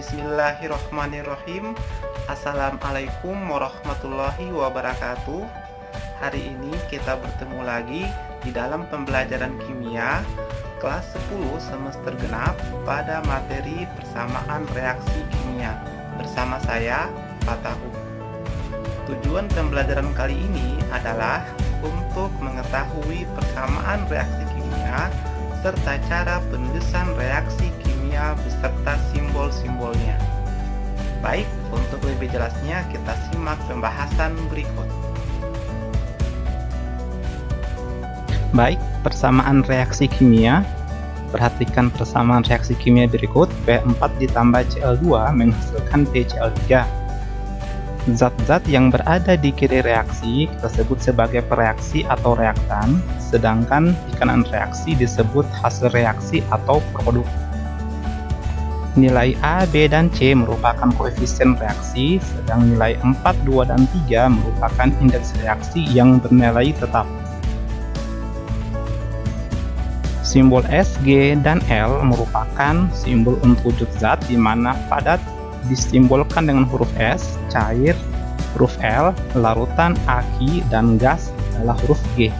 Bismillahirrahmanirrahim. Assalamualaikum warahmatullahi wabarakatuh. Hari ini kita bertemu lagi di dalam pembelajaran kimia kelas 10 semester genap pada materi persamaan reaksi kimia bersama saya, Pak Tahu. Tujuan pembelajaran kali ini adalah untuk mengetahui persamaan reaksi kimia serta cara penulisan reaksi kimia beserta simbol-simbolnya. Baik, untuk lebih jelasnya kita simak pembahasan berikut. Baik, persamaan reaksi kimia. Perhatikan persamaan reaksi kimia berikut. P4 ditambah Cl2 menghasilkan PCl3. Zat-zat yang berada di kiri reaksi kita sebut sebagai pereaksi atau reaktan, sedangkan di kanan reaksi disebut hasil reaksi atau produk. Nilai A, B, dan C merupakan koefisien reaksi, sedang nilai 4, 2, dan 3 merupakan indeks reaksi yang bernilai tetap. Simbol S, G, dan L merupakan simbol untuk wujud zat di mana padat disimbolkan dengan huruf S, cair huruf L, larutan aki, dan gas adalah huruf G.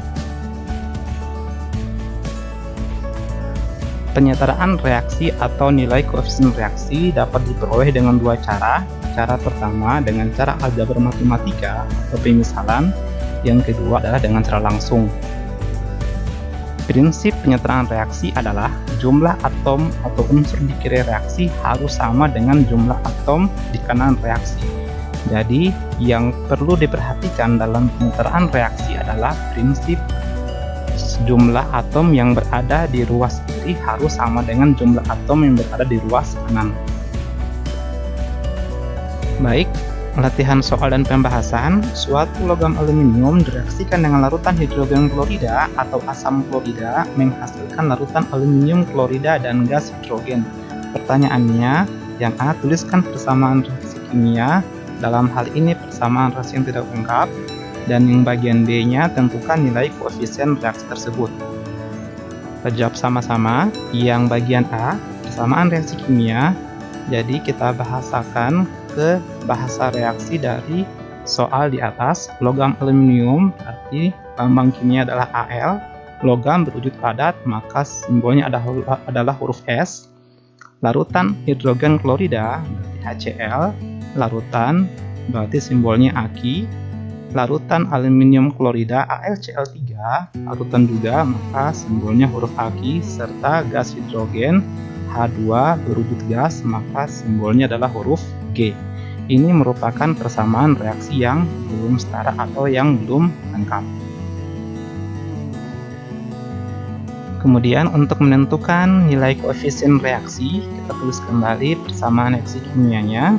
Penyetaraan reaksi atau nilai koefisien reaksi dapat diperoleh dengan dua cara. Cara pertama dengan cara aljabar matematika atau pemisalan, yang kedua adalah dengan cara langsung. Prinsip penyetaraan reaksi adalah jumlah atom atau unsur di kiri reaksi harus sama dengan jumlah atom di kanan reaksi. Jadi, yang perlu diperhatikan dalam penyetaraan reaksi adalah prinsip jumlah atom yang berada di ruas kiri harus sama dengan jumlah atom yang berada di ruas kanan. Baik, latihan soal dan pembahasan. Suatu logam aluminium direaksikan dengan larutan hidrogen klorida atau asam klorida menghasilkan larutan aluminium klorida dan gas hidrogen. Pertanyaannya, yang A, tuliskan persamaan reaksi kimia. Dalam hal ini persamaan reaksi yang tidak lengkap. Dan yang bagian B-nya tentukan nilai koefisien reaksi tersebut. Kita jawab sama-sama. Yang bagian A, persamaan reaksi kimia. Jadi kita bahasakan ke bahasa reaksi dari soal di atas. Logam aluminium berarti lambang kimia adalah Al. Logam berwujud padat, maka simbolnya adalah huruf S. Larutan hidrogen klorida berarti HCl. Larutan berarti simbolnya Aki. Larutan aluminium klorida AlCl3. Larutan juga, maka simbolnya huruf Aki, serta gas hidrogen H2 berwujud gas, maka simbolnya adalah huruf G. Ini merupakan persamaan reaksi yang belum setara atau yang belum lengkap. Kemudian untuk menentukan nilai koefisien reaksi, kita tulis kembali persamaan reaksi kimianya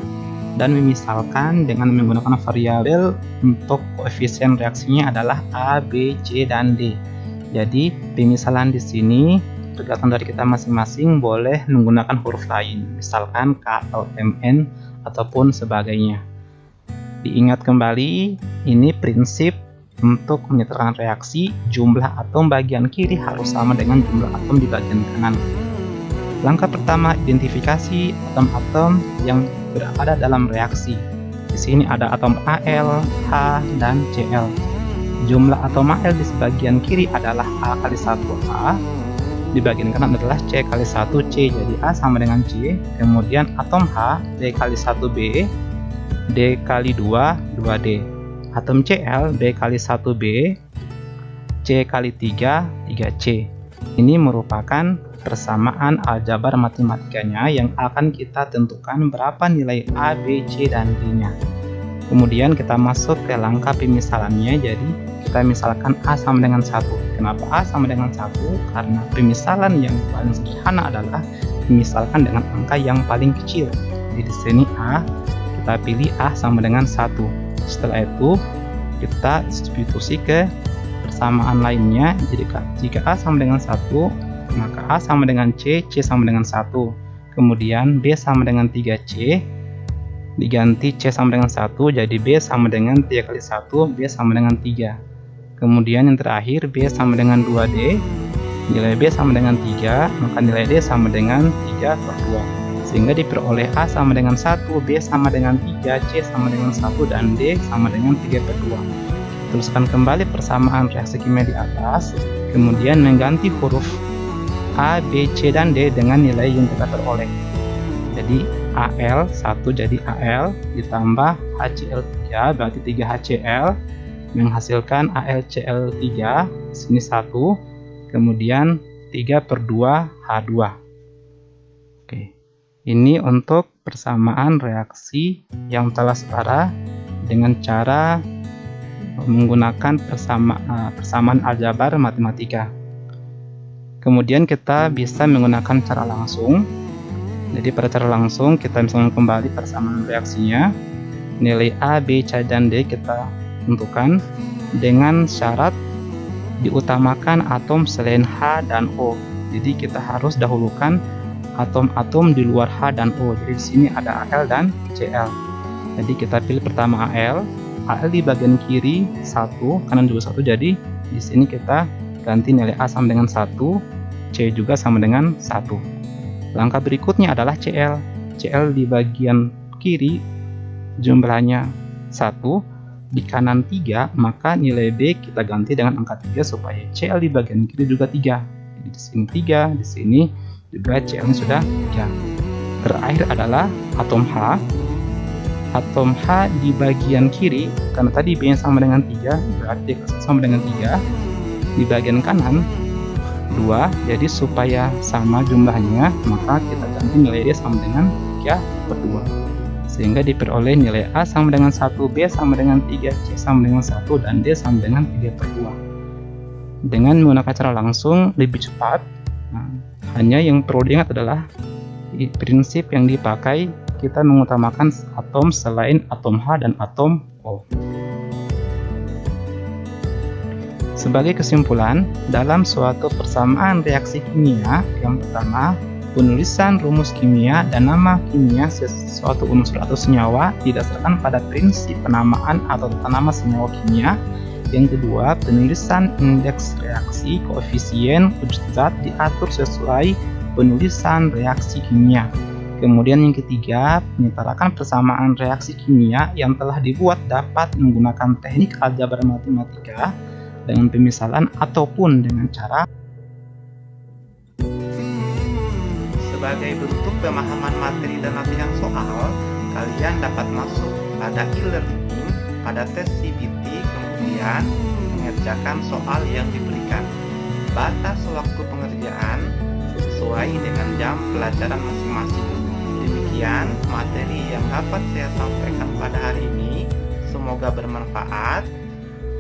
dan memisalkan dengan menggunakan variabel. Untuk koefisien reaksinya adalah A, B, C, dan D. Jadi pemisalan di sini tergantung dari kita masing-masing, boleh menggunakan huruf lain, misalkan K atau MN ataupun sebagainya. Diingat kembali, ini prinsip untuk menyatakan reaksi, jumlah atom bagian kiri harus sama dengan jumlah atom di bagian kanan. Langkah pertama, identifikasi atom-atom yang berada dalam reaksi. Di sini ada atom Al, H, dan Cl. Jumlah atom Al di sebagian kiri adalah A kali 1A. Di bagian kanan adalah C kali 1C, jadi A sama dengan C. Kemudian atom H, D kali 1B, D kali 2, 2D. Atom Cl, B kali 1B, C kali 3, 3C. Ini merupakan persamaan aljabar matematikanya yang akan kita tentukan berapa nilai A, B, C, dan D-nya. Kemudian kita masuk ke langkah pemisalannya, jadi kita misalkan A sama dengan 1. Kenapa A sama dengan 1? Karena pemisalan yang paling sederhana adalah dimisalkan dengan angka yang paling kecil. Jadi di sini A, kita pilih A sama dengan 1. Setelah itu kita substitusi ke persamaan lainnya. Jadi jika A sama dengan 1, maka A sama dengan C, C sama dengan 1. Kemudian B sama dengan 3C, diganti C sama dengan 1, jadi B sama dengan 3 kali 1, B sama dengan 3. Kemudian yang terakhir B sama dengan 2D, nilai B sama dengan 3, maka nilai D sama dengan 3/2. Sehingga diperoleh A sama dengan 1, B sama dengan 3, C sama dengan 1, dan D sama dengan 3/2. Tuliskan kembali persamaan reaksi kimia di atas, kemudian mengganti huruf A, B, C, dan D dengan nilai yang kita peroleh. Jadi Al 1 jadi Al ditambah HCl3 berarti 3HCl menghasilkan AlCl3, sini 1, kemudian 3/2 H2. Oke. Ini untuk persamaan reaksi yang telah setara dengan cara menggunakan persamaan aljabar matematika. Kemudian kita bisa menggunakan cara langsung. Jadi pada cara langsung kita bisa kembali persamaan reaksinya. Nilai A, B, C, dan D kita tentukan dengan syarat diutamakan atom selain H dan O. Jadi kita harus dahulukan atom-atom di luar H dan O. Jadi di sini ada Al dan Cl. Jadi kita pilih pertama Al di bagian kiri 1, kanan juga 1. Jadi di sini kita ganti nilai A sama dengan 1, C juga sama dengan 1. Langkah berikutnya adalah Cl. Cl di bagian kiri jumlahnya 1, di kanan 3, maka nilai B kita ganti dengan angka 3 supaya Cl di bagian kiri juga 3. Jadi di sini 3, di sini juga Cl sudah 3. Terakhir adalah atom H. Atom H di bagian kiri, karena tadi B sama dengan 3, berarti sama dengan 3. Di bagian kanan 2, jadi supaya sama jumlahnya, maka kita ganti nilai D sama dengan 3/2. Sehingga diperoleh nilai A sama dengan 1, B sama dengan 3, C sama dengan 1, dan D sama dengan 3/2. Dengan menggunakan cara langsung lebih cepat. Hanya yang perlu diingat adalah prinsip yang dipakai, kita mengutamakan atom selain atom H dan atom O. Sebagai kesimpulan, dalam suatu persamaan reaksi kimia, yang pertama, penulisan rumus kimia dan nama kimia sesuatu unsur atau senyawa didasarkan pada prinsip penamaan atau tata nama senyawa kimia. Yang kedua, penulisan indeks reaksi koefisien wujud zat diatur sesuai penulisan reaksi kimia. Kemudian yang ketiga, penyetarakan persamaan reaksi kimia yang telah dibuat dapat menggunakan teknik aljabar matematika dengan pemisalan ataupun dengan cara. Sebagai bentuk pemahaman materi dan latihan soal, kalian dapat masuk pada e-learning, pada tes CBT, kemudian mengerjakan soal yang diberikan. Batas waktu pengerjaan sesuai dengan jam pelajaran masing-masing. Demikian materi yang dapat saya sampaikan pada hari ini. Semoga bermanfaat.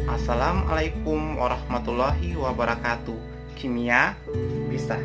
Assalamualaikum warahmatullahi wabarakatuh. Kimia bisa.